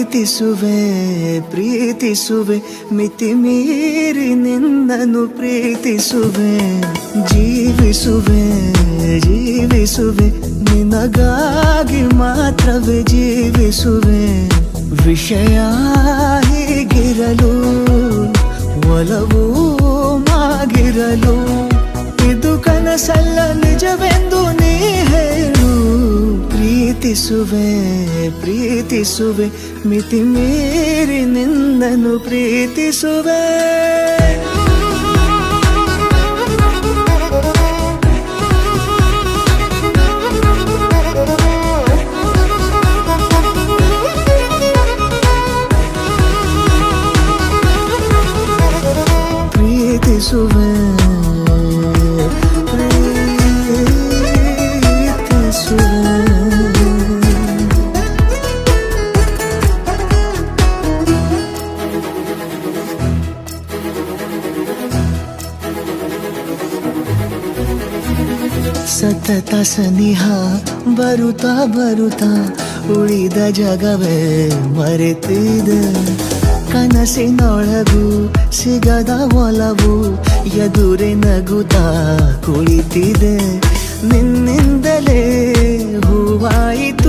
ಪ್ರೀತಿಸುವೆ ಪ್ರೀತಿಸುವೆ ಮಿತಿ ಮೀರಿ ನಿನ್ನನ್ನು ಪ್ರೀತಿಸುವೆ ಜೀವಿಸುವೆ ಜೀವಿಸುವೆ ನಿನಗಾಗಿ ಮಾತ್ರವೇ ಜೀವಿಸುವೆ ವಿಷಯ ಹೀಗಿರಲು ಒಲವು ಮಾಗಿರಲು ಇದು ಕನಸಲ್ಲ ನಿಜವೆಂದು ನೀ ಹೇಳು ಪ್ರೀತಿಸುವೆ ಪ್ರೀತಿಸುವೆ ಮಿತಿ ಮೀರಿ ನಿನ್ನನ್ನು ಪ್ರೀತಿಸುವೆ ಪ್ರೀತಿಸುವೆ ಸತತ ಸನಿಹ ಬರುತ್ತಾ ಬರುತ್ತಾ ಉಳಿದ ಜಗವೇ ಮರೆತಿದೆ ಕನಸಿನೊಳಗೂ ಸಿಗದ ಒಲವು ಎದುರೆ ನಗುತ್ತಾ ಕುಳಿತಿದೆ ನಿನ್ನಿಂದಲೇ ಹೂವಾಯಿತು